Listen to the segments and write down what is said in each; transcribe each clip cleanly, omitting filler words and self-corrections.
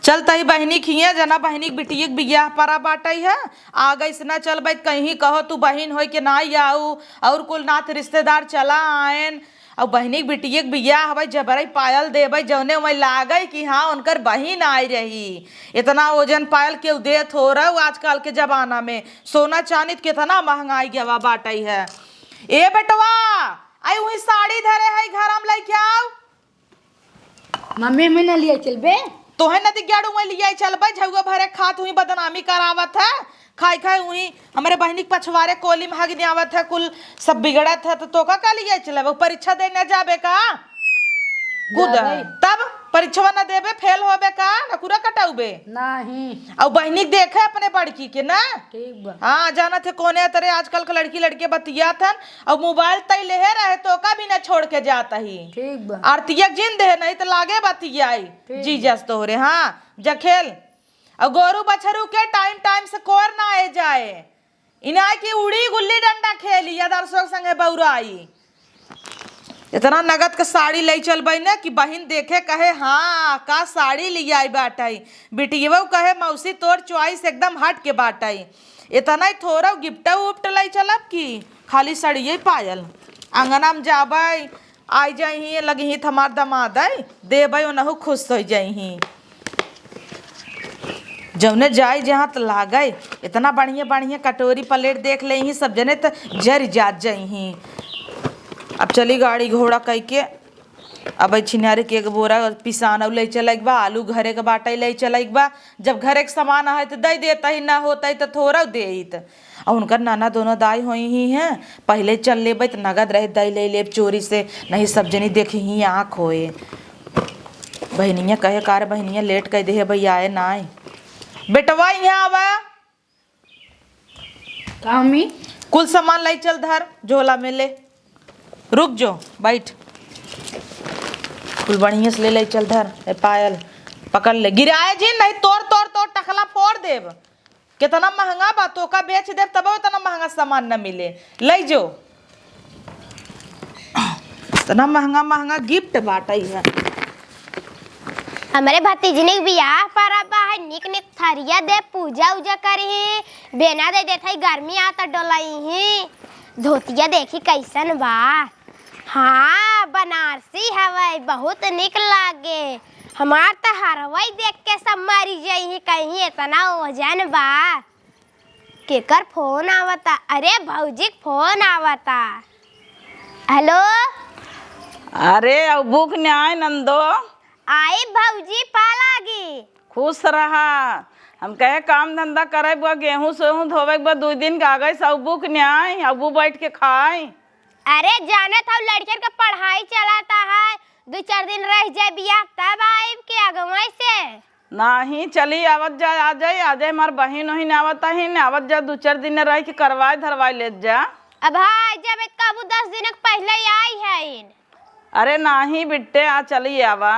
चल तही बहनी खिए जना बहनी बिटिया बियाह परा बाटई है आ गई ना चल भाई कहीं कहो तू बहन हो के ना आऊ और कुल नाथ रिश्तेदार चला आयन और बहनी बिटिया बियाह हवाई जबरई पायल देबई जौने वही लागई कि हाँ उनकर बहन आई रही। इतना वजन पायल के देत हो रहा आजकल के जमाना में सोना चांदी कितना महंगाई गवा बाटई है। ए बेटवा आई वही साड़ी धरे है घर हम लेके आओ। मम्मी में न लिया चल बे तोहे नदी गाड़ू में लिया चल भाई झुआ भरे खात हुई बदनामी करावत है खाई खाई हुई हमारे बहनी के पछवारे कोली में हगने आवत है कुल सब बिगड़त है तो का लिया चले वो परीक्षा देने जाबे का कूद तब परीक्षा न देबे फेल होबे का न पूरा कटाउबे नहीं और बहनी देखे अपने बड़की के ना ठीक बा। हाँ जाना थे कोने तरह आजकल के लड़की लड़के बतिया थन और मोबाइल तय ले रहे तो का भी न छोड़ के जाता ही ठीक बा। आरतिया जिंद है नहीं तो लागे बतियाई जी जस तोहरे हाँ जखेल और गोरू बछरू के टाइम टाइम से कोर ना आए जाए इना की उड़ी गुल्ली डंडा खेली या दर्शक संगे बौराई इतना नगद का साड़ी ले चल बई ना कि बहन देखे कहे हाँ का साड़ी ले आई बाटाई बिटिया कहे मौसी तोर चॉइस एकदम हट के बाटाई इतना ही थोड़ा गिफ्ट उफ्ट ले चलब की खाली साड़िये पायल अंगना में जाबई आई जाही लगी हमार दमाद देबई ओनहु खुश हो जाही जौने जाई जहाँ तो लागई इतना बढ़िया बढ़िया कटोरी प्लेट देख ले ही सब जने तो जर जात जाही। अब चली गाड़ी घोड़ा कह के अब छिनारे के एक बोरा पिसान ले चल बा आलू घरे के बाटे ले चल बा जब घरे के सामान है तो दे देता ही ना होता तो थोड़ा देत और उनकर नाना दोनों दाई हो ही हैं पहले चल लेबै तो नगद रहे दई ले लेब चोरी से नहीं सब जनी देखी ही आँख होए बहनिया कहे कार बहनिया लेट कह दे भैया आए ना आए बेटवा यहाँ आवा मम्मी कुल सामान लाई चल धर झोला में ले रुक जो बैठ कुल बढ़िया से ले चल धर पायल पकड़ ले गिराए जी नहीं तोड़ तोड़ तोड़ टकला फोड़ देब कितना महंगा बा तो का बेच देब तब इतना महंगा सामान न मिले ले जो इतना महंगा महंगा गिफ्ट बाटई है। हमारे भतीजनी बियाह पर अब है निक निक थरिया दे पूजा उजा करी बेना दे देते गर्मी आता डोलाई ही धोतिया देखी कैसन बा हाँ बनारसी हवाई बहुत निक लागे हमार तो हरवाई देख के सब मरी जाई कहीं इतना वजन बा केकर फोन आवता अरे भौजी फोन आवता हेलो अरे अबूक न्याय नंदो आई भौजी पा लागी खुश रहा हम कहे काम धंधा करे गेहूं सेहूं धोवे 2 दिन का गए अबू के न्याय अबू बैठ के खाए। अरे जाने था लड़कियन का पढ़ाई चलाता है 2-4 दिन रह जाए बियाह तब आइब के अगवाई से नहीं चली आवत जाए आ जाए हमार बहन वहीन आवता ही न आवत जा 2-4 दिन रह के करवाए धरवाई ले जा। अब हाँ जब कबू 10 दिन पहले आई है अरे नहीं बिट्टे आ चली आवा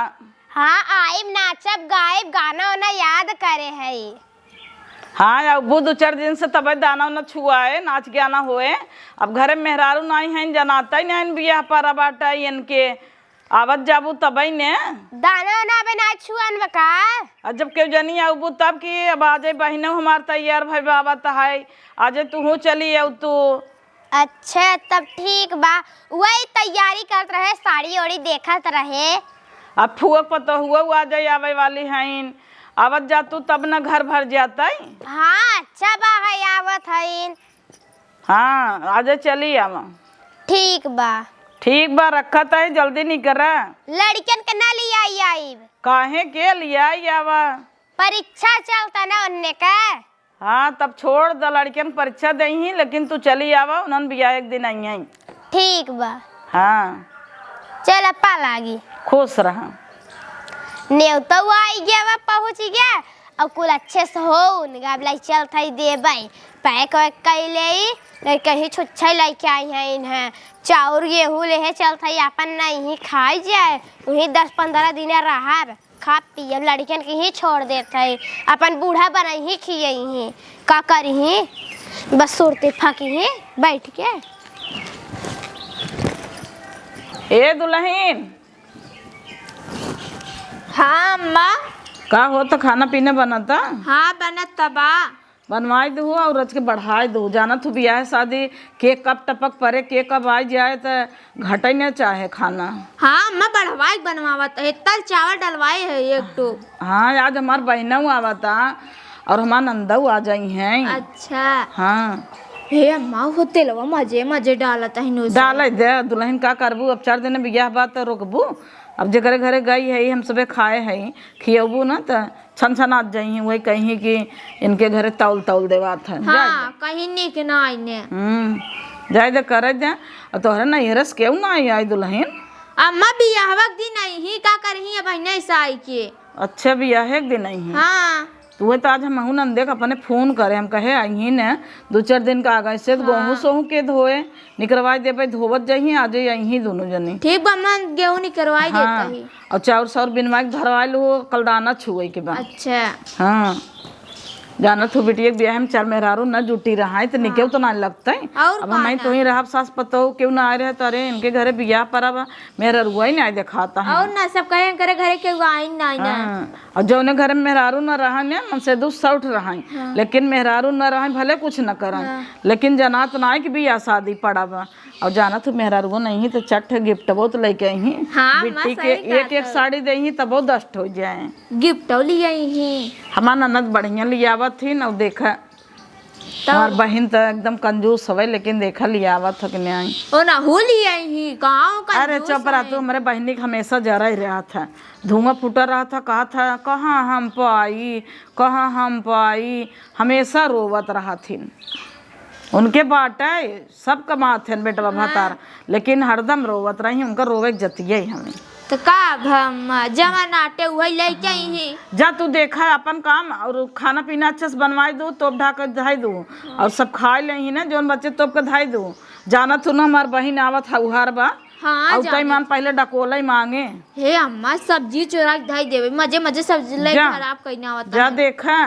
हाँ आइब नाचब गायब गाना वाना याद करे है हाँ अबू 2-4 दिन से तब दाना उना छुआए नाच गाना होए अब घरे मेहरारू नहीं है जनाता ही नहीं बियाह पर बाटा इनके आवत जाबू तब ने दाना वाना बना छुअन बका जब क्यों जनी अबू तब की अब आ जाए बहनों हमार तैयार भाई बाबा है आज तू चली अब तू अच्छा तब ठीक बा वही तैयारी करत रहे साड़ी ओड़ी देखत रहे अब फुआ पता हुआ आ जाए आवे वाली हैं आवत जा तू तब न घर भर जाता है। हाँ अच्छा बा है आवत है हाँ आज चली आवा ठीक बा रखत है जल्दी नहीं कर लड़कन के ना लिया आइब काहे के लिया आवा परीक्षा चलता ना उनने का हाँ तब छोड़ द लड़कियन परीक्षा दे ही लेकिन तू चली आवा उन्होंने बिया एक दिन आई हैं ठीक बा हाँ चल अपा लागी खुश रहा नेवता आई गया वा पहुँच गया अब कुल अच्छे से हो उनका चल थी देबई पैक वैक कैले कहीं छुच्छे लेके आई हैं इन्हें चाउर गेहूँ ले चल थी अपन नहीं खाई जाए वहीं 10-15 दिन रहा खा पिए लड़कियन के ही छोड़ देते अपन बूढ़ा बना ही खिए ही का करी बस सुरते फकी ही बैठ के ए दुल्हन हाँ अम्मा का हो तो खाना पीना बनाता हाँ बनत तबा। बनवाई दो और रच के बढ़ाई दो। जाना तू ब्याह शादी केक कब टपक पड़े, केक कब आ जाए तो घटे न चाहे खाना। हाँ अम्मा बढ़वाई बनवावत है, तल चावल डलवाए है एक टो। हाँ आज हमार बहनऊ आवता और हमार नंदऊ आ जाई हैं। अच्छा हाँ हे अम्मा हो तेलवा मजे मजे डालत है नो डाल दे दुल्हन का करबू। अब 4 दिन ब्याह बात तो रोकबू। अब जगरे घरे गई है हम सबे खाए है खियबू ना तो छन छन आ जाई वही कहीं कि इनके घरे तौल तौल देवात है। हाँ कहीं निक ना आईने। जाए दे करे दे। और तोहरा नैहरस क्यों ना आई दुल्हन? अम्मा बियाहवक दिन आई ही का करही अब ऐसा आई के। अच्छा ब्याह एक दिन आई है। हाँ तू तो आज हम न देख अपने फोन करे हम कहे आई न 2-4 दिन का आगे से गेहूँ सोहू के धोए निकलवाई दे धोवत जाही आज आई दोनों जनी। ठीक बा अम्मा गेहूं निकलवाई देता ही। और चाउर साउर बिनवा के धरवा लो कलदाना छुए के बाद। अच्छा हाँ जाना तू बिटिया ब्याह में 4 मेहरारू न जुटी रहा है तो निके तो ना लगता है। और अब हम तो ही रहा सास पतो क्यों ना आ रहे तो अरे इनके घरे ब्याह पर अब मेरा रुआ ही नहीं दिखाता है। और ना सब कहे करे घरे के आई ना ना। और जो उन्हें घर में मेहरारू न रहा ने मन से दूस सौठ रहा है। लेकिन मेहरारू न रहा भले कुछ न करा लेकिन जनात ना है कि ब्याह शादी पड़ा बा। और जाना तू मेहरारू नहीं तो चट गिफ्ट बहुत लेके आई हाँ, बिट्टी के एक साड़ी दे तब वो दस्ट हो जाए। गिफ्ट ली आई ही हमार ननद बढ़िया लियावत थी न देखा हमार बहन तो एकदम कंजूस हवे लेकिन देखा लियावत कि नहीं आई। ओ ना हो ली आई ही गाँव का। अरे चुप रहा तू। हमारे बहनी का हमेशा जरा ही रहा था धुआं फूटा रहा था कहा था कहाँ हम पाई कहाँ हम पाई हमेशा रोवत रहा थी। उनके बाटे सब कमाते हैं बेटवा भतार लेकिन हरदम रोवत रही उनका रोवे जतिये हमें। तो का जमा नाटे वही लेके आई ही। जा तू देखा अपन काम और खाना पीना अच्छे से बनवाई दो तोप ढाकर धाई दो और सब खाए ले ही ना जोन बच्चे तोप के धाई दो। जाना तू ना हमार बहन आवत है उहार बा। हाँ और कई मान पहले डकोला ही मांगे। हे अम्मा सब्जी चुरा के धाई देवे मजे मजे सब्जी ले खराब कहीं ना होता। जा देखा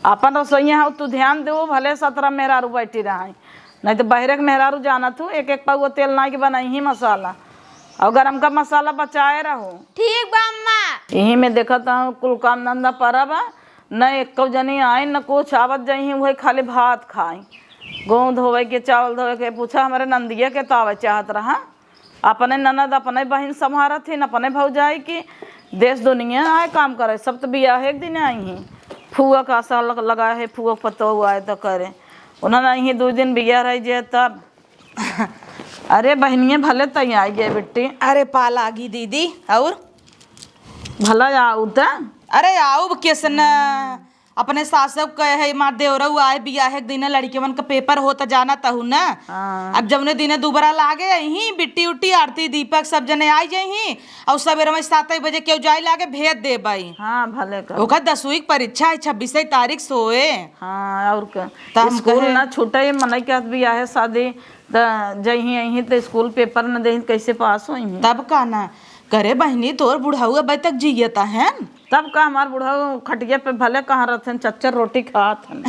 अपन रसोईया हो तू ध्यान दो भले 17 मेहरारू बैठी रहा नहीं तो बहरे के मेहरारू जाना तू एक पाव तेल ना के बनाई ही मसाला और गरम का मसाला बचाए रहो। ठीक बा अम्मा। यही में देखत हूँ कुल काम धंधा परब न एक जनी आए न कुछ आवत जाही वही खाली भात खाई गेहूँ धोवे के चावल धोवे के। पूछा हमारे नंदिया के तावे चाहत रहा अपने ननद अपने बहन संभारत थी अपने भौजाई की देश दुनिया आए काम करे सब तो ब्याह एक दिन आई ही फुआ का आशा लगा है फुआ पतो हुआ है तो करे उन्होंने यही 2 दिन बिया रह जाए तब। अरे बहनिया भले तई आई गए बेटी। अरे पाला गी दीदी और भला आऊ त अरे आओ कैसन अपने सासब कहे है मार देवरऊ आए बियाह एक दिन लड़के मन का पेपर होता जाना तहु ना। अब जब दिन दोबारा लागे ही बिट्टी उट्टी आरती दीपक सब जने आई जाही और सवेरे में 7 बजे क्यों जाए लागे भेज दे भाई। हाँ भले कर ओकर 10वीं की परीक्षा है 26 तारीख सोए। हाँ और तो हम स्कूल कहे- ना छूटे मन के भी आहे शादी जही अही तो स्कूल पेपर न दे कैसे पास होई तब का ना करे बहनी तोर बुढ़ाऊ अब तक जियता है। तब का हमार बूढ़ा खटिया पे भले कहाँ रहते चच्चर रोटी खात हन।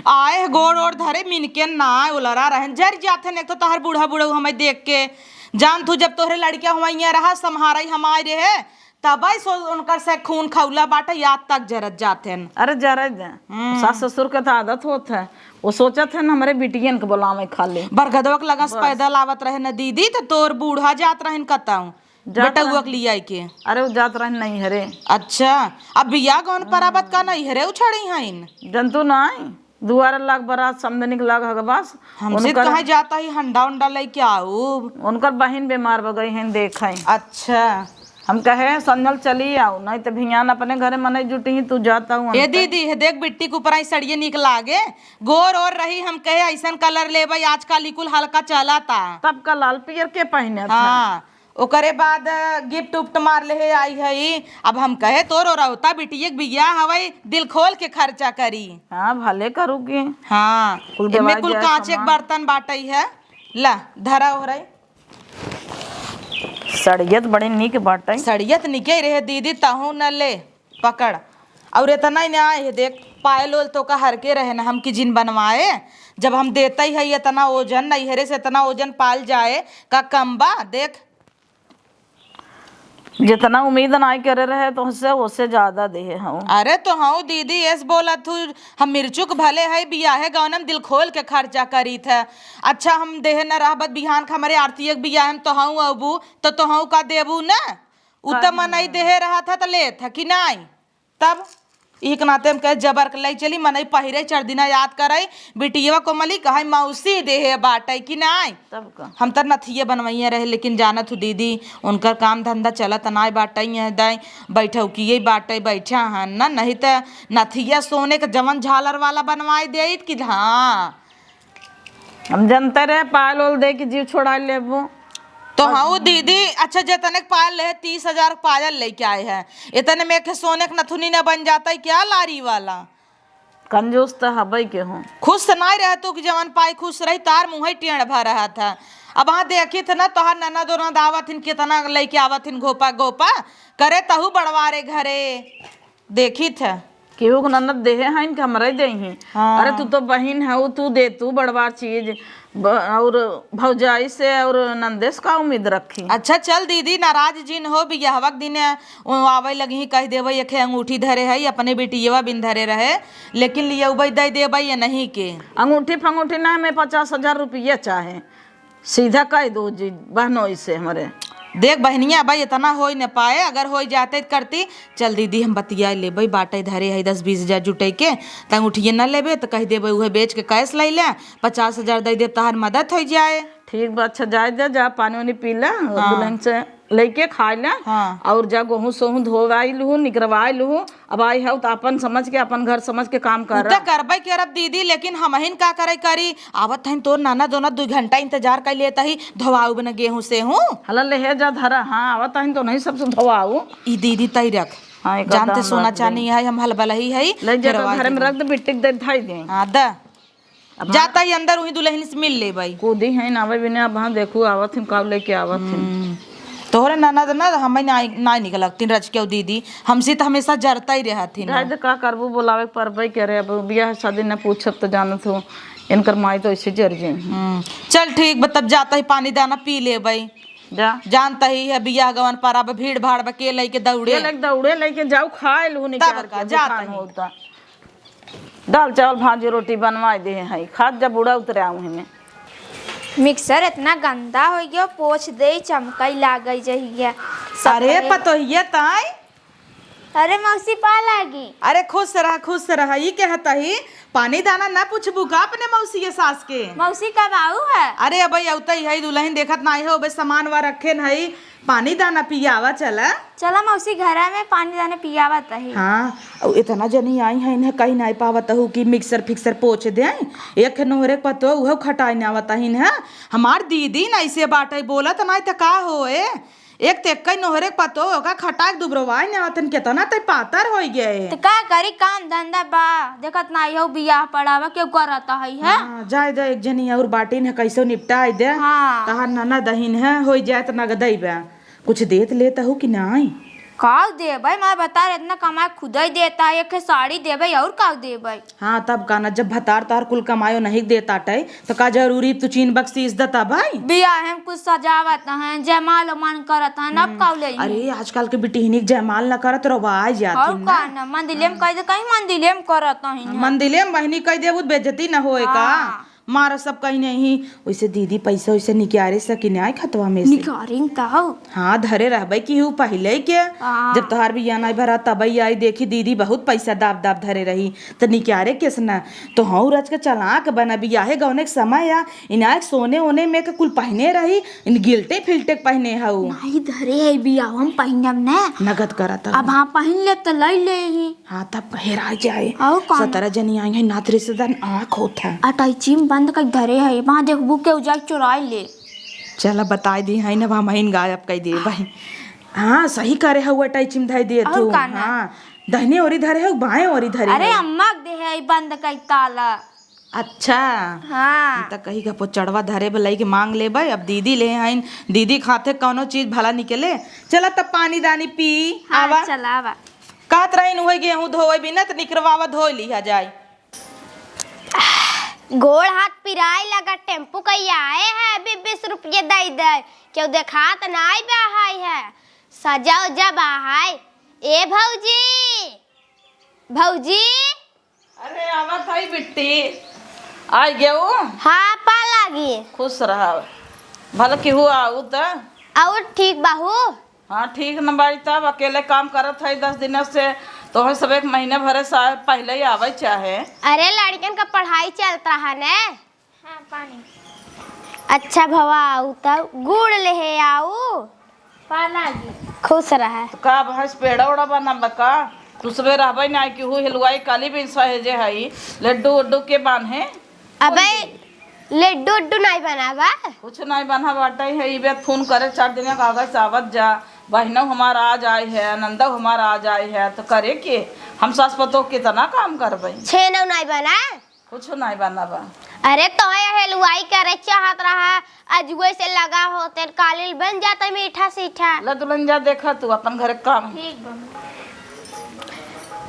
आए गोड़ ओड़ धरे मिनके ना उलरा रहन जर जाते एक तो तहर बूढ़ा बूढ़ा हमें देख के जान तू जब तोहरे लड़किया हुआ रहा सम्हारा हमारे है तब उनकर से खून खौला बाटा याद तक जरत जाते हैं। अरे जरा दे सास ससुर के तो आदत होत है वो सोचत है हमारे बिटियन के बुलावे खाले बरगदवक लगस पैदल आवत रहे न दीदी तो तोर बूढ़ा जात रहन कताऊ बेटुआ के लिए के। अरे वो जात रहे नहीं हरे। अच्छा अब बिया गौन पराबत का नहीं हरे उछड़ी हइन जंतु नहीं दुआर लाख बरात समझने के लाग हगबास हमसे कहा जाता ही हंडा उंडा लेके आऊ उनकर बहन बीमार हो गई हैं देखा। अच्छा हम कहे संजल चली आओ नहीं तो भियान अपने घरे मने जुटी ही तू जाता हूँ। ए दीदी हे देख बिट्टी के ऊपर आई सड़िए निक लागे गोर और रही हम कहे ऐसा कलर ले भाई आजकल इकुल हल्का चला था तब का लाल पियर के पहने था। हाँ ओकरे बाद गिफ्ट उफ्ट मार ले आई है। अब हम कहे तोर और होता बिटिया बिया हवाई दिल खोल के खर्चा करी। हाँ भले करूँगी। हाँ कुल इनमें दवाई कुल जाए कांच एक बर्तन बाटई है ला धरा हो रही सड़ियत बड़ी निक बाटे सड़ियत निके रहे दीदी तहू न ले पकड़ और इतना ही ना है देख पायल ओल तो का हर के रहे ना हम की जिन बनवाए जब हम देते ही है इतना ओजन नहीं हरे से इतना ओजन पाल जाए का कम बा देख जितना उम्मीद नहीं करे रहे तो उससे ज्यादा दे हम। अरे तो हाँ दीदी ऐस बोला तू हम मिर्चुक भले है बियाहे गौनम दिल खोल के खर्चा करी थे। अच्छा हम देहे न रहबत बिहान का हमारे आरती एक बियाह तो हाँ अबू तो हाँ का देबू न उ तो मनई देहे रहा था तो ले था कि नहीं। तब एक नाते में कहे जबर के लाई चली मनई पहिरे 4 दिना याद करे बिटिया कोमली कहे मौसी देहे बाटे कि नहीं। तब का हम तो नथिये बनवाइए रहे लेकिन जानत हूँ दीदी उनकर काम धंधा चलत नाय बाटे है दाई बैठौकिए बाटे बैठा हन ना नहीं तो नथिया सोने के जवन झालर वाला बनवाई दे कि हाँ। हम जनते रहे पायल ओल दे के जीव छोड़ा लेबो तो हाँ दीदी अच्छा जितने पायल ले 30,000 पायल लेके आए हैं इतने में के सोने के नथुनी न बन जाता है क्या लारी वाला। कंजूस तो हबई के हूँ। खुश नहीं रह तू कि जवन पाई खुश रही तार मुँह टेढ़ भर रहा था। अब वहाँ देखी थे ना तोहार नना दोनों दावत कितना लेके आवत गोपा गोपा करे तहु बड़वारे घरे देखी थे केहू के ननद देहे हैं कि हमरे दे ही। हाँ। अरे तू तो बहन है तू दे तू बड़वार चीज और भौजाई से और नंदेश का उम्मीद रखी। अच्छा चल दीदी नाराज जिन हो बियाहवक दिन आवे लगी कह देवे एक अंगूठी धरे है अपने बेटियवा बिन धरे रहे लेकिन लिया दे देवे या नहीं के अंगूठी फंगूठी ना हमें 50,000 रुपये चाहे सीधा कह दो जी बहनों से हमारे। देख बहनिया भाई इतना हो न पाए अगर हो जाते तो करती चल दीदी हम बतिया लेबे बाटे धरे है 10-20,000 जुटे के त अंगूठिए न लेबे तो कह देबे उहे बेच के कैश ले ले 50,000 दे दे तहार मदद हो जाए। ठीक बा अच्छा जाए दे जा पानी वानी पी ले दुल्हन से लेके खा ले। हाँ। और जा गेहूँ सोहूँ धोवाई लूँ निकरवाई लूँ अब आई है तो अपन समझ के अपन घर समझ के काम कर तो करबे करब दीदी लेकिन हमहिन का करे करी आवत हन तोर नाना दोना 2 घंटा इंतजार कर लेता ही धोवाऊ बना गेहूं से हूँ हला ले जा धरा। हाँ आवत है तो नहीं सबसे धोवाऊ ई दीदी तई रख। हाँ जानते सोना चांदी है हम हलबला ही है ले जा घर में रख दे बिट्टी दे धाई दे। हाँ द जाता ही अंदर वही दुल्हन से मिल ले भाई कूदी है ना भाई बिना अब हाँ देखू आवत हिम कब लेके आवत हिम। तोहरे नाना ना हमें ना निकलती रच के दीदी हमसे तो हमेशा जरता ही रहा थी राज का करबू बोलावे पर भाई कह रहे अब बियाह शादी न पूछब तो जानत हो इनकर माई तो ऐसे जर जाए। चल ठीक तब जाता ही पानी दाना पी ले भाई जा जानता ही है बियाह गवन पर अब भीड़ भाड़ के लेके दौड़े लेके जाओ खाए लू निकाल के जाता होता दाल चावल भाजी रोटी बनवा दे है खाद जब बूढ़ा उतरे आऊँ हमें। मिक्सर इतना गंदा हो गया पोछ दे चमकई लागई जहिया। अरे पतोहिया ताई अरे मौसी पा लागी। अरे खुश रहा ये कहता ही पानी दाना ना पूछबू का अपने मौसी के सास के। मौसी कब आऊ है। अरे अब औता ही है दुल्हन देखत ना हो बे सामान वा रखे नहीं पानी दाना पियावा चला चला मौसी घरा में पानी दाना पियावत है। हाँ और इतना जनी आई है इन्हें कहीं नहीं पावत हूँ कि मिक्सर फिक्सर पोछ दे एक नोहरे पतो उह खटाई ना आवत है हमार दीदी ना ऐसे बाटे बोलत नहीं तो का होए एक तेक्का नोहरे पतो होगा खटाक दुबरवाई ना आवतन केतना ते पातर हो गए तो का करी काम धंधा बा देखत ना हो बियाह पड़ावा क्यों करता है। हाँ, जाए दे एक जनी और बाटी ने कैसे निपटाई दे। हाँ। तहार नाना दहीन है हो जाए तो नगदई बा कुछ देत लेता हो कि नहीं काव देबै मैं बता रहे इतना कमाए खुद ही देता है एक साड़ी देबै और काव देबै। हाँ तब का ना जब भतार तार कुल कमायो नहीं देता टै तो का जरूरी तू चीन बख्शीश देता भाई बियाह हम कुछ सजावत है जयमाल मन करत है अब काव ले। अरे आजकल के बिटिहनिक जयमाल न करत रवाई जाती और का ना मंदिले में कह दे कहीं मंदिले में करत है मंदिले में बहनी कह देबू बेइज्जती न होए का मारा सब कहीं नहीं वैसे दीदी पैसा वैसे निकारे सकी नहीं खतवा में से निकारिन ताऊ। हाँ धरे रहबे की हूँ पहले के जब तोहार बिया नहीं भरा तब आई देखी दीदी बहुत पैसा दाब दाब धरे रही तो निकारे किस न तो हाँ रच के चलाक बना बियाहे गौने के समय या इनाक सोने ओने में के कुल पहने रही इन गिलटे फिलटे पहने हऊ नहीं धरे है बियाह हम पहनब ने नगद करत अब हाँ पहन ले तो ले ले ही। हाँ तब हेरा जाए और कौन 17 जनी आई है नाथ रिश्तेदार आँख होता अटैची बंद कर धरे है वहाँ देखबू के उजाय चुराई ले। चला बताई दी है ना वहाँ महीन गायब कह दे भाई। हाँ सही करे हुआ टाइचिम धाई दे तू। हाँ दहने ओरी धरे हो बाएं ओरी धरे अरे अम्मा दे है बंद कर ताला। अच्छा हाँ त कही का पोचड़वा धरे भलाई के मांग ले भाई अब दीदी ले आइन दीदी खाते कौनो चीज भला निकले चला तब पानी दानी पी आवा चला आवा कहत रही हुए गेहूं धोए बिना तो निकरवावा धो लिया जाए। गोड़ हाथ पिराए लगा टेम्पू कहीं आए है 20 रुपये दे दे क्यों देखा तो नहीं बहाई है सजा उजा बाहाय। ए भौजी, भौजी। अरे आवत है बिट्टी, आ गयो। हाँ पा लागी। खुश रहा भले केहू आऊ त। और ठीक बाहू। हाँ ठीक न बाड़ी, तब अकेले काम करत है 10 दिन से, तो सब एक महीने भरे पहले ही आवे चाहे। अरे लड़कन का पढ़ाई चलता है ने। हाँ पानी अच्छा भवा आऊ तब गुड़ ले आऊ। पा लागी। खुश रहा। तो का भैंस पेड़ा उड़ा बना बका, तू सबे रहबे ना कि हु हिलवाई काली भी सहेजे हई लड्डू उड्डू के बांधे। अबे लड्डू उड्डू नहीं बनावा। कुछ नहीं बना बाटे है, ई बेत फोन करे 4 दिन कागज आवत जा, बहनों हमारा आज आए है, नंदा हमारा आज आए है, तो करे के हम सास पतो कितना काम करबे। छेनौ नहीं बना। कुछ नहीं बनाबा। अरे तो हलवाई करे चाहत रहा, अजुए से लगा होते कालिल बन जाता मीठा सीठा। ल दुल्हन जा देखा तू अपन घर काम। ठीक बा।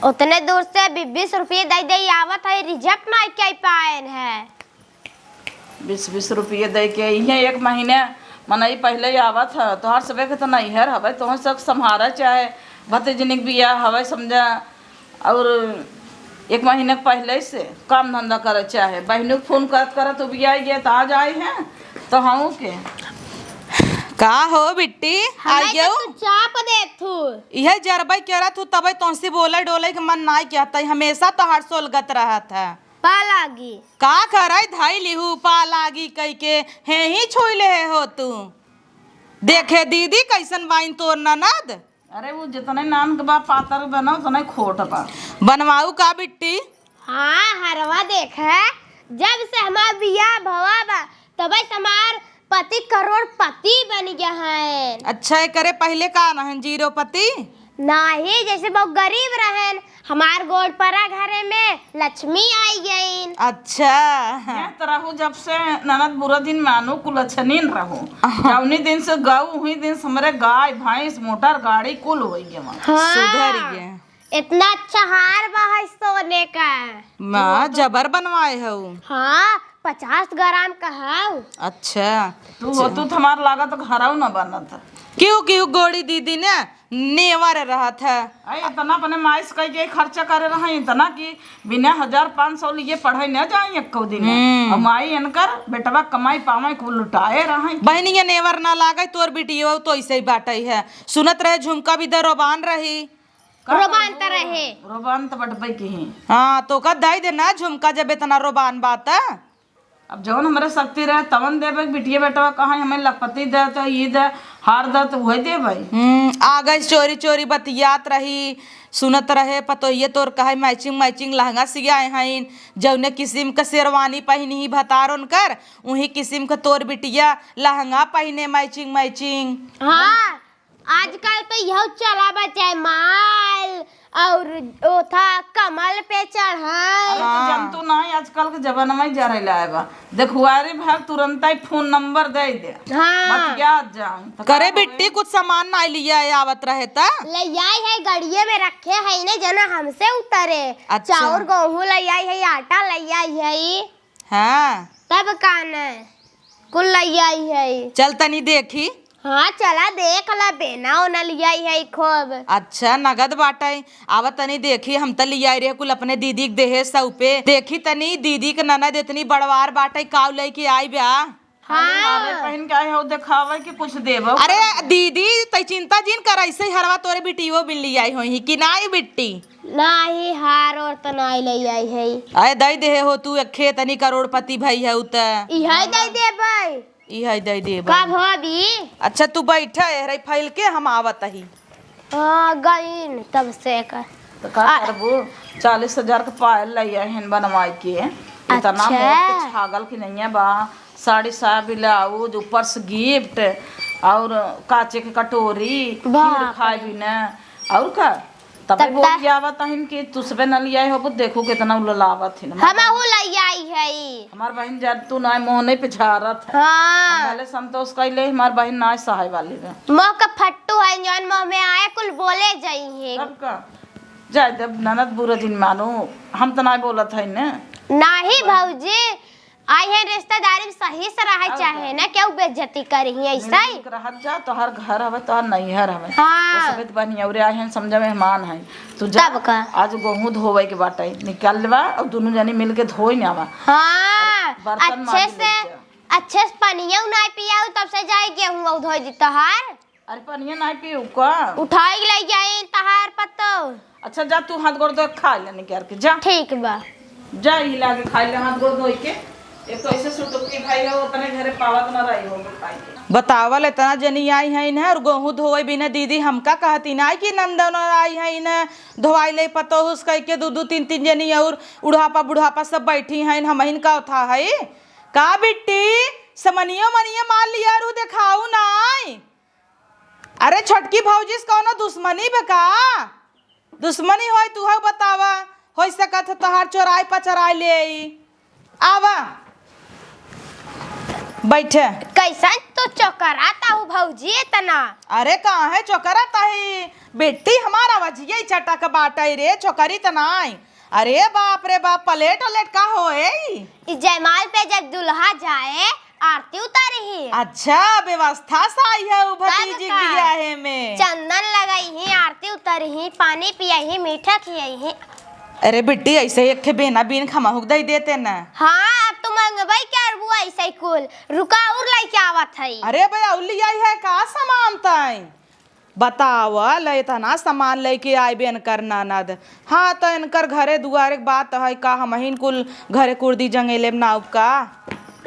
उतने दूर से 20 रुपये दे दे आवत है, रिजेक्ट नहीं कर पाए है। 20 रुपये दे के इहे एक महीने मनई पहले ही आवत है, तोहर सबे के तो नहीं है हवे, तोहर सब संभारा चाहे भतीजनिक बिया हवे समझा, और 1 महीने पहले से काम धंधा करे चाहे। बहनों को फोन करत करत बिया ये तो आज आए हैं, तो हम के का हो बिट्टी आ गयो। चाप दे थू। यह जरबई करत हूँ तबे तुमसे बोले डोले के मन नहीं कहता, हमेशा तो हर सोलगत रहा था। पा लागी। का करे धाई लिहू पा लागी कह के हे ही छोइले हो तू। देखे दीदी कैसन बाइन तोर ननद। अरे वो जितने नान के बा पातर बना उतने खोट बा। बनवाऊ का बिट्टी। हाँ हरवा देख है, जब से हमार बिया भवा बा तबे से हमार पति करोड़पति बन गया है। अच्छा करे पहले का रहन जीरोपति। नहीं जैसे बहुत गरीब रहन, हमार गोड़ परा घरे में लक्ष्मी आई गईन। अच्छा ये तरह जब से ननद बुरा दिन मानो कुलछनीन रहो, जौनी दिन से गऊ हुई दिन से हमारे गाय भैंस मोटर गाड़ी कुल हो गया। हाँ, सुधर गए। इतना अच्छा हार बा है सोने का। माँ जबर बनवाए हो। हाँ 50 ग्राम का है। अच्छा तू हमार लागत घराऊ न बनत। क्यों क्यों गोड़ी दीदी ने नेवर रहा था। अरे इतना अपने माइस कह के खर्चा करे रहा, इतना कि बिना 1500 लिए पढ़ाई न जाए एक दिन। और माई इनकर बेटवा कमाई पावे को लुटाए रहा। बहनिया नेवर ना लागे तोर बिटियो तो ऐसे ही बाटे है। सुनत रहे झुमका भी दे रोबान रही। रोबान त रहे। रोबान तो बटबई की ही। हाँ तो का दाई देना झुमका जब इतना रोबान बात है। अब जौन हमारे शक्ति रहे तवन देवे, बिटिया बेटवा कहा हमें लखपति दे तो ये दे हार दे तो वही दे भाई। आ गई चोरी चोरी बतियात रही, सुनत रहे पतो ये तोर कहे मैचिंग मैचिंग लहंगा सियाए हैं, जौने किस्म का शेरवानी पहनी ही भतार उनकर वही किस्म का तोर बिटिया लहंगा पहने मैचिंग मैचिंग। हाँ आजकल तो यह चला बचाए माल और वो था कमल पे चढ़ा। जंतु ना आजकल के जमाना में जा रहा है। देखुआरे भाग तुरंत ही फोन नंबर दे दे। हाँ बतिया जाऊं करे बिट्टी कुछ सामान ना लिया आवत रहे था। ले आई है गड़िए में रखे है ने जना हमसे उतरे। अच्छा। चाउर गेहूं ले आई है, आटा ले आई है। हाँ तब कान कुल ले आई है। चल तनी देखी। हाँ चला देख ला, बेना ओना ले आई है खूब। अच्छा नगद बाटे आवत तनी देखी। हम तो लिया रे कुल अपने दीदी के देहे सौ पे देखी तनी दीदी के ननद इतनी बड़वार बाटे काव लेके आई ब्या। हाँ पहन के आए हो दिखावे कि कुछ देबो। अरे दीदी तई चिंता जिन कर ऐसे ही हरवा तोरे बिटियो बिन लिया आई होई कि नाई बिट्टी। नहीं हार और तो नहीं ले आई है। अरे दई देहे हो तू अखे तनी करोड़पति भाई है उत इहे दे दे भाई। इहे दई दे का भाभी। अच्छा तू बैठा है फाइल के हम आवत ही। हाँ गईन तब से कर। तो का करबो 40,000 का पायल ले आए हैं बनवाई के। इतना अच्छा। मोट के छागल की नहीं है बा, साड़ी साया ब्लाउज ऊपर से गिफ्ट और कांचे के कटोरी खीर खाए भी न और का तब तब बोल आवत हन कि तुसबे न लिया हो बु देखो कितना उलावत हन। हमहू ले आई है। हमार बहन जब तू ना मोहने पे झारत है। हाँ पहले संतोष कैले हमार बहन ना सहाय वाली में मोह का फट्टू है जौन मोह में आए कुल बोले जाई है। सब का जाय जब ननद बुरा दिन मानो हम तो ना बोलत है न। नहीं भौजी आई है रिश्तेदारी में सही से रहे चाहे ना क्यों बेइज्जती करी ऐसा ही मिल-जुल के रहत जा, तोहर घर हवे तोहर नैहर हवे। हाँ। वो सबे बढ़िया उरे आए हैं, समझ मेहमान है। तू जा तब का? आज गेहूं धोवे के बाटे, निकाल लेवा और दोनों जनी मिल के धोई ना आवा। हाँ बर्तन अच्छे मांज से ले जा। अच्छे से पनिया नहीं पियाऊ तब से जाए गेहूं धोई दी तहार अरे पनिया नहीं पीऊ का? उठाई ले जाए तहार पत्तो। अच्छा जा तू हाथ गोड़ धो के खा ले निकाल के जा। ठीक बा। जा हिला के खा ले हाथ गोड़ धोई के। एक तो ऐसे सुटुकी भाई हो अपने घरे पावत ना रही हो खाई के। बतावल इतना जनी आई है इन्हें और गेहूं धोए बिना दीदी हमका कहती ना कि नंदन आई है इन्हें धोवाई ले पतो हुस कह के दो तीन तीन जनी और उड़ापा बुढ़ापा सब बैठी हैं हम इनका था है का बिट्टी समनियो मनियो मान लिया रू दिखाऊ ना। अरे छोटकी भौजी से कौनो दुश्मनी बका? दुश्मनी होय तू हो बतावा हो सकत तोहार चोराई पचराई ले आवा बैठे। कैसन तो चौकराता हूँ भौजी इतना? अरे कहाँ है चोकरा ताही बेटी हमारा वजिए चटा का बाटा रे चोकरी तनाई। अरे बाप रे बाप प्लेट उलेट का होए? जयमाल पे जब दुल्हा जाए आरती उतारी ही। अच्छा व्यवस्था से आई है तब भतीजी का? बियाहे में। चंदन लगाई ही आरती उतारी ही पानी पियाई ही मीठा खियाई ही। अरे बिट्टी ऐसे एक बेना बीन खमाहुक दई देते ना। हाँ अब तो मंगवाई क्या बुआ ऐसे कुल रुका और लेके आवत है। अरे भैया उल्ली आई है का सामान ताई बतावा ले इतना सामान लेके आए बेन करना नद। हाँ तो इनकर घरे दुआरे बात है का हम कुल घरे कुर्दी जंगेले नाव का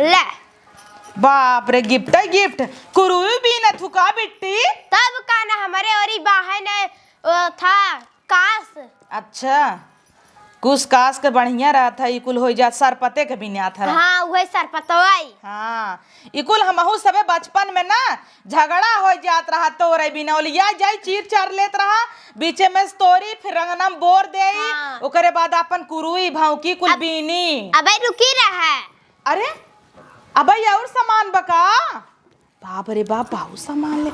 ले बाप रे गिफ्ट है गिफ्ट कुरुई भी न थुका बिट्टी। तब का ना हमारे और बहन था कास। अच्छा कुछ कास के बढ़िया रहा था इकुल हो जात सरपते के बिना था। हाँ वही सरपतवाई। हाँ इकुल हमहू सबे बचपन में ना झगड़ा हो जात रहा तोरे बिना ओलिया जाई चीर चार लेत रहा बीचे में तोरी फिर रंगनम बोर देई। हाँ। ओकरे बाद अपन कुरुई भौंकी कुल बीनी। अबे रुकी रहा। अरे अबे और सामान बका? बाप रे बाप बहुत सामान ले।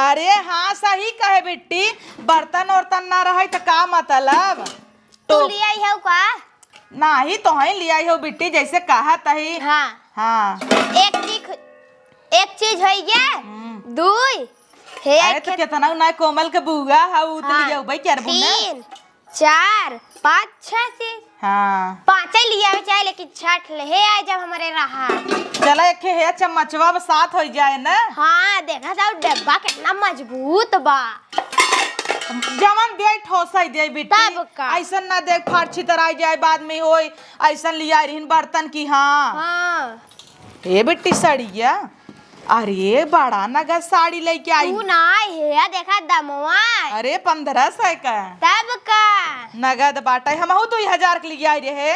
अरे हाँ सही कहे बिट्टी बर्तन वर्तन ना रहे तो का मतलब तू लिया है का? नाही तो है लिया हो बिट्टी जैसे कहा तही। हाँ हाँ एक चीज है ये दुई है। अरे तो कितना ना कोमल के बुआ हा उत हाँ, लिया भाई क्या बुना? 3 4 5 6 चीज। हाँ पांच ही लिया चाहे लेकिन छठ ले आए जब हमारे रहा। चला एक है चम्मचवा साथ हो जाए ना। हाँ देखा जाओ डब्बा कितना मजबूत बा। जवन दे ठोसा दे बिट्टी तब का? ऐसा ना देख फारछी तरह जाए बाद में होई ऐसा लिया रहीन बर्तन की। हाँ हाँ ये बिट्टी सड़िया अरे बड़ा नगर साड़ी लेके आई। तू ना है देखा दमवा। अरे 1500 का तब का नगद बाटा हमहू 2000 के लिए आई रहे।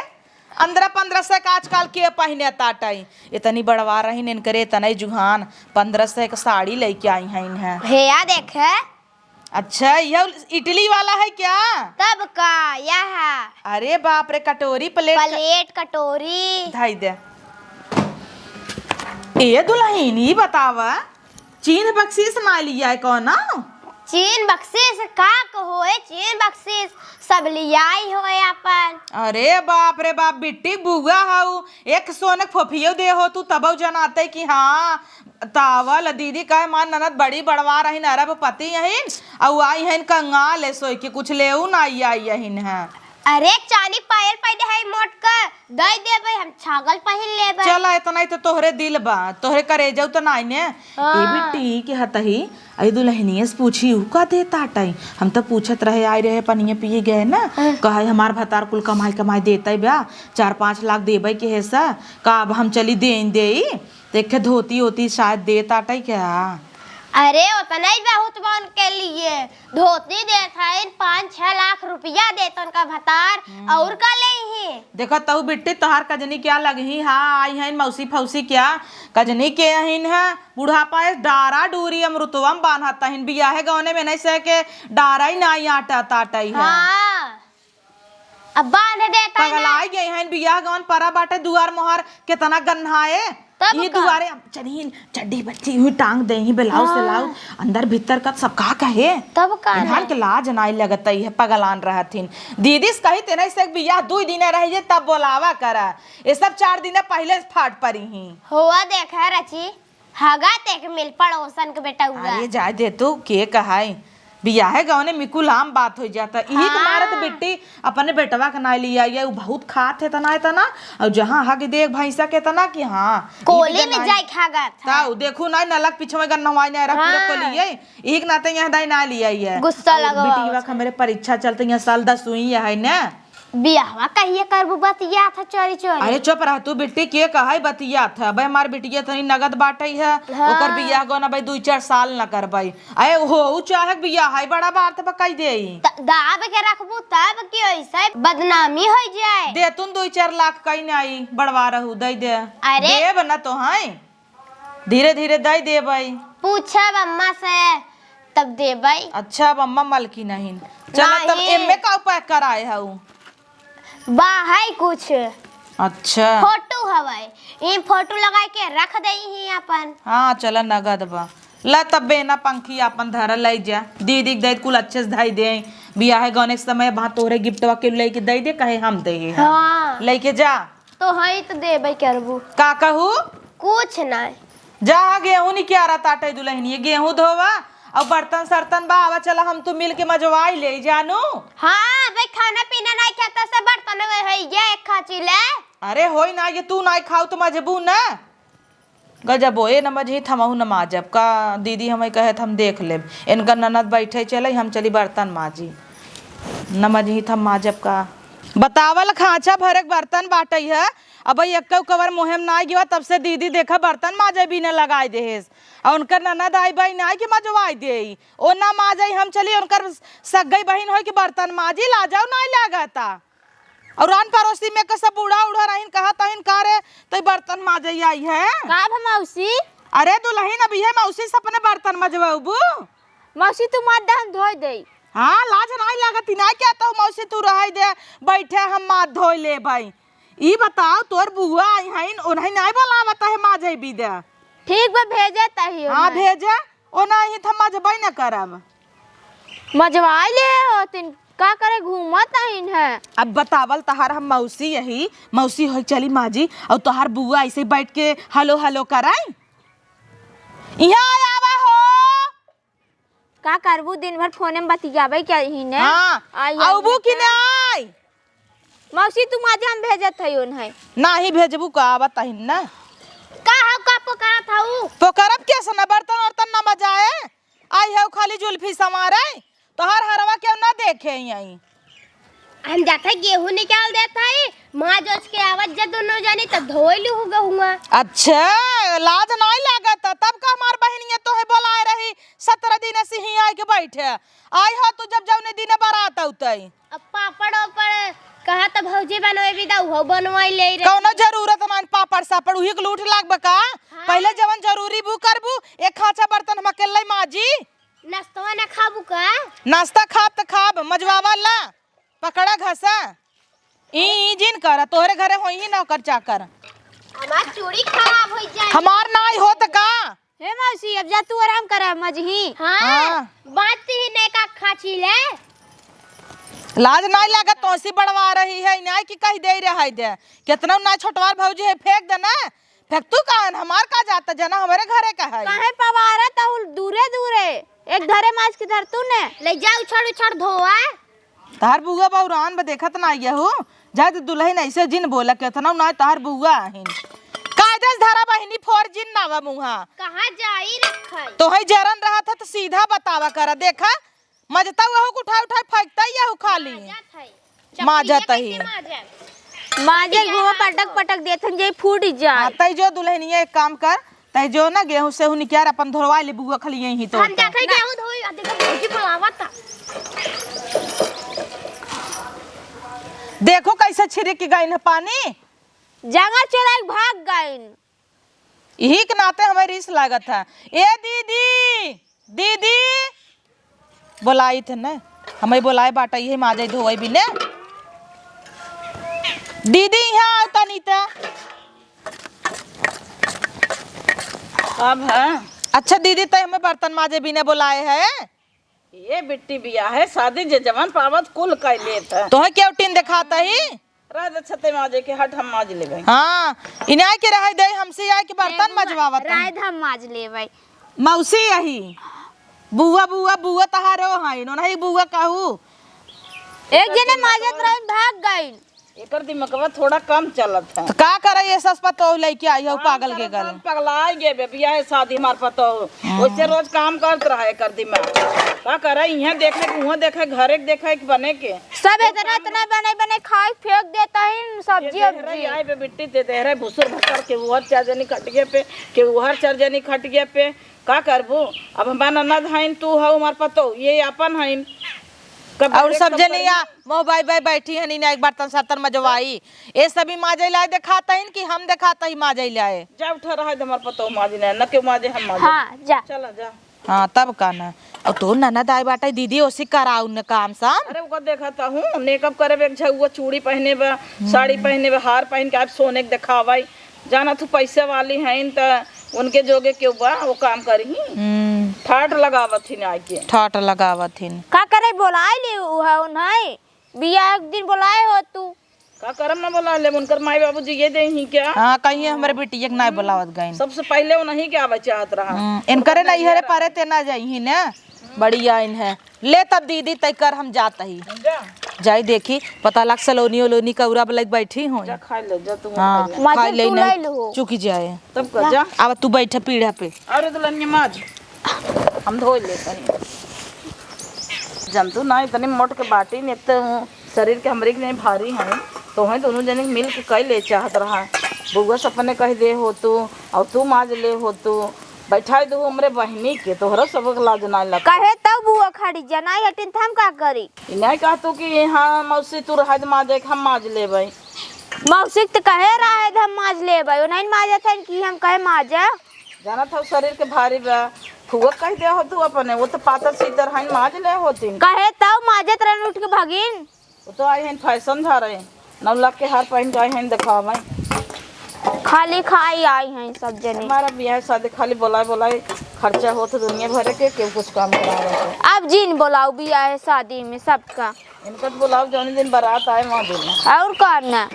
1500 का आजकल के पहने ताटाई इतनी बड़वा रही इनकरे इतने जुहान 1500 का साड़ी लेके आई हैं इन्हें। है देखे। अच्छा यह इटली वाला है क्या? तब का यह अरे बाप रे कटोरी प्लेट प्लेट कटोरी धाई दे। ये दुल्हन ही बतावा चीन बख्शीश ना लिया है कौन? चीन बख्शीश का होए चीन बख्शीश सब लियाई हो अपन। अरे बाप रे बाप बिट्टी बुआ हाउ एक सोनक फोफियो दे हो तू तब जनाते कि हाँ तावल दीदी कहे मान ननद बड़ी बड़वा रही अरब पति यहीन और आई है कंगाल है सोई के कुछ ले ना आई यहीन है। अरे चांदी पायल पहने है मोट का दई देबे हम छागल पहिन लेबे। चला इतना ही तो तोहरे दिल बा तोहरे करे जाऊ तो नाई ने। ए बिट्टी के हतही आई दुल्हनिया से पूछी उ का देता टाई हम तो पूछत रहे आए रहे पनिया पिए गए ना कहे हमार भतार कुल कमाई कमाई देते बा 4-5 लाख देबे के है सा का अब हम चली दे देखे धोती होती शायद देता टाई क्या? अरे उतना ही बहुत बन के लिए धोती देता है 5-6 लाख रुपया देता उनका भतार और का ले ही। देखो तहु बिट्टी तोहार कजनी क्या लगी? हाँ आई है मौसी फौसी क्या कजनी के अहिन है बुढ़ापा डारा डूरी अमृतवम बांधता हिन बिया है गौने में नहीं सह के डारा ही ना आटा ताटा ही है। हाँ अब बांध देता है ना। आई गई हैं बियाह गवन परा बाटे दुआर मोहर कितना गन्हाए तब ये का? दुआरे चढ़ी चड्डी बच्ची हुई टांग दे ही ब्लाउज से लाउ अंदर भीतर का सब का कहे तब का इन्हान के लाज नाई लगत है पगलान रहथिन दीदी से कही तेना से बियाह 2 दिन रही तब बोलावा करा ये सब 4 दिन पहले फाट पड़ी ही हुआ देखा रची हगा तेक मिल पड़ोसन के बेटा हुआ अरे जाए दे तू के कहाई बियाह गवने मिकुल आम बात हो जाता यही के मारे तो बेटी अपने बेटवा के नाई लिया ये बहुत खात है तना और जहाँ हक देख भैंसा के तना कि हाँ कोली में जाई खागा था ताऊ देखू ना नलक पीछे में गन्ना वाई नहीं रख को लिए एक नाते यहाँ दाई ना लिया है गुस्सा लगा बेटी का मेरे परीक्षा चलते यहाँ साल 10 हुई है ना बियाहवा कहिए करबू बतिया था चोरी चोरी अरे चुप रह तू बेटी के कहा बतिया था भाई हमार बेटिया तनी नगद बाटे है ओकर बियाह गोना भाई 2-4 साल न करबाई अरे हो चाहे बियाह है बड़ा बात पकाई दे दाब के रखबू तब की ऐसे बदनामी हो जाए दे तुम 2-4 लाख कहीं नहीं बढ़वा रहू दे दे अरे देब ना तो है धीरे धीरे दे दे भाई पूछा अम्मा से तब दे भाई अच्छा अब अम्मा मलकी नहीं चलो तब एमे का उपाय कराए हूँ बाहर कुछ अच्छा फोटो हवाई इन फोटो लगा के रख दे ही अपन हाँ चल नगद बा ला तब बेना पंखी अपन धर ले जा दीदी दे कुल अच्छे से धाई दे बियाह गौने के समय वहां तोरे गिफ्टवा के लेके दे दे कहे हम दे हाँ लेके जा तो है तो दे भाई करबू का कहू कुछ नहीं जा गेहूं नहीं क्या रहा ताटे दुल्हनी गेहूं धोवा और बर्तन सर्तन बा आवा चला हम तो मिल के मजवाई ले जानू हाँ भाई खाना पीना नहीं खाता से बर्तन है ये एक खाची ले अरे होई ना ये तू ना खाऊ तो मजबू ना गजब हो न मझी थमहू न माजब का दीदी हमें कहे हम देख लेब इनका ननद बैठे चले हम चली बर्तन माजी न मझी थम माजब का बतावल खांचा भरे बर्तन बाटे है अब एक कवर मुहिम ना गया तब से दीदी देखा बर्तन माजे भी न लगाई देहेस और उनकर ननद आई बहन आई कि मजवाई दे ओ ना माजे हम चली उनकर सगई बहन हो कि बर्तन माजी ला जाओ ना लागता और आन पड़ोसी में का सब बूढ़ा उड़ा रहीन कहा तहिन कारे तो बर्तन माजे आई है का मौसी अरे दुल्हन अभी है मौसी से अपने बर्तन मजवाबू मौसी तू मात दहन धोई दे हाँ लाज नहीं लागत ना क्या तो मौसी तू रह दे बैठे हम माथ धोई ले भाई ई बताओ तोर बुआ आई हइन ओनही नहीं बोलावता है माजे भी दे ठीक बा भेजे तही हाँ भेजे ओना ही थम मजबई न करब मजवाई ले होतिन का करे घूमत आइन है अब बतावल तहार हम मौसी यही मौसी हो चली माजी और तोहार बुआ ऐसे बैठ के हेलो हेलो कराई यहाँ आवा हो का करबू दिन भर फोन में बतियाबे क्या ही ने हाँ आबू कि नहीं मौसी तुम आज हम भेजत है उन है ना ही भेजबू का आवत ही ना का पुकारा था ऊ पोकरब कैसे न बर्तन वर्तन न मजाए आई है खाली जुल्फी समारे तो हर हरवा क्यों ना देखे यहीं हम जाते गेहूं निकाल देता है माँ जोश के आवाज जब दोनों जानी तब धोई लू गहुआ अच्छा लाज नहीं लागत तब का हमार बहनिया तो है बोलाए रही 17 दिन से ही आई के बैठे आई हो तू जब जौने दिन बारात औतई अब पापड़ ओपड़ कहा तब भौजी बनवे भी दा हो बनवाई ले रे कौनो जरूरत ना पापड़ सापड़ उही के लूट लाग बका पहले जवन जरूरी बू करबू एक खाचा बर्तन हम अकेले माजी नाश्ता ना खाबू का नाश्ता खाब त खाब मजवावा ला पकड़ा घसा ई जिन कर तोहरे घरे होई ही नौकर चाकर हमार चूड़ी खराब हो जाए हमार नाई होत का हे मौसी अब जा तू आराम कर मजही हां बात ही ने का खाची ले लाज नहीं लागत तोसी बढ़वा रही है ना कि कह दे रहा दे कितना ना छोटवार भौजी है फेंक दे ना फेंक तू कान हमार का जाता जना हमारे घरे का है काहे पवारा ताहुल दूरे दूरे एक धरे माछ की धर तू ने ले जा उछड़ धोआ तार बुआ बहुरान ब देखत ना ये हो जा दुल्हन ऐसे जिन बोला कितना ना तार बुआ हिन कायदस धरा बहिनी फोर जिन नावा मुहा कहां जाई रखई तो है जरन रहा था तो सीधा बतावा करा देखा मजता हुआ को उठा उठा फेंकता ही है खाली माजत ही माजे घुमा पटक पटक देथन जे फूट जाए तई जो दुल्हनिया एक काम कर तई जो ना गेहूं से हु निकाल अपन धोवा ले बुआ खाली यही तो हम जाते गेहूं धोई देखो भौजी बुलावता देखो कैसे छिड़क के गई न पानी जंगल चला भाग गईन यही के नाते हमें रिस लागत है ए दीदी दीदी बोलाई थे ना हमें बोलाए बाटा ये माजे धोए भी ने दीदी यहाँ आओ तनी त। अब है अच्छा दीदी तय हमें बर्तन माजे भी ने बुलाए है। ये बिट्टी बिया है शादी जे जवान पावत कुल कर लेता तो है क्या टीन दिखाता ही। राज छते माजे के हट हम माज लेबै। हाँ इनाय के रह दे हमसे आए के बर्तन मजवावत है। राय हम माज लेबै। मौसी यही बुआ बुआ बुआ तहारो है नो नहीं बुआ कहू। एक जने माजत रही भाग गई। एकर दिमागवा थोड़ा कम चलत है। तो का करे ये सस पतो लेके आई हो पागल के गल। पगला गे बिया है शादी मार पतो वैसे रोज काम करत रहा है कर दिमाग का करे यहाँ देखे वहाँ देखे घरे देखे बने के सब इतना इतना बने बने खाए फेंक देता है सब्जी रही आए पे बिट्टी दे दे रहे भुसुर भक्कर के उहर चार जनी खटिए पे के उहर चार जनी खटिए पे का करबो। अब हमारा ननद हईन तू हऊ मार पतो ये अपन हईन और सब जनिया मोबाइल बाई बैठी है नी एक बर्तन सर्तन मजवाई ये सभी माजे लाए दिखाता है कि हम दिखाता ही माजे लाए। जा उठा रहा है हमार पतो माजी ने न के माजे हम माजे। हाँ जा चला जा। हाँ तब का ना और तो ननद आई बाटे दीदी ओसी कराऊ न काम साम। अरे वो देखता हूँ मेकअप करे बे झुआ चूड़ी पहने बे साड़ी पहने बे हार पहन के आप सोने के दिखावाई जाना तू पैसे वाली हैं त उनके जोगे क्यों बा वो काम करी ठाट लगावत ही आके ठाट लगावत हिन। का करे बोलाए ले है उन्हें बिया एक दिन बोलाए हो तू। का करम ना बोला ले उनकर माई बाबूजी ये दे ही क्या। हाँ कहिए हमारे बेटी एक नाई बुलावत गई। सबसे पहले वो नहीं क्या आवे चाहत रहा इनकरे नहीं हरे पारे ते ना जाई ना बढ़िया इन है ले तब दीदी तय कर हम जाता ही जा जाई देखी पता लग सलोनी ओलोनी कौरा लग बैठी हो। जा खा ले जा तू हाँ खा खा ले तू ले नहीं लो। चुकी जाए तब कर जा। अब तू बैठे पीढ़ा पे अरे दुल्हनिया माज हम धो लेते हैं जंतु ना इतनी मोट के बाटी ने तो शरीर के हमरे के नहीं भारी हैं तो है दोनों जने मिल के कई ले चाहत रहा बुआ सपने कह दे हो तू और तू माज ले हो तू बैठा दो हमरे बहनी के तोहरा सबक लाज ना लग कहे तब बुआ खड़ी जनाई हटिन थम का करी। नहीं कह तू कि हाँ मौसी तू रहा माजे हम माज लेबै। मौसिक तो कहे रहा है हम माज लेबै ओ नहीं माजत है कि हम कहे माजे जाना था शरीर के भारी बा फुआ कह दे हो तू अपने वो तो पातर सीधर हैं माज ले होती कहे तब माजत रहन उठ के भागिन। वो तो आए हैं फैशन झा रहे 9 लाख के हार पहन के आए हैं दिखावे खाली खाई आई हैं सब जने। हमारा ब्याह शादी खाली बोलाए बोलाए खर्चा हो तो दुनिया भर के क्यों कुछ काम करा अब जिन बुलाओ बिया है शादी में सबका इनका तो बुलाओ जौन दिन बारात आए वहाँ दिन और करना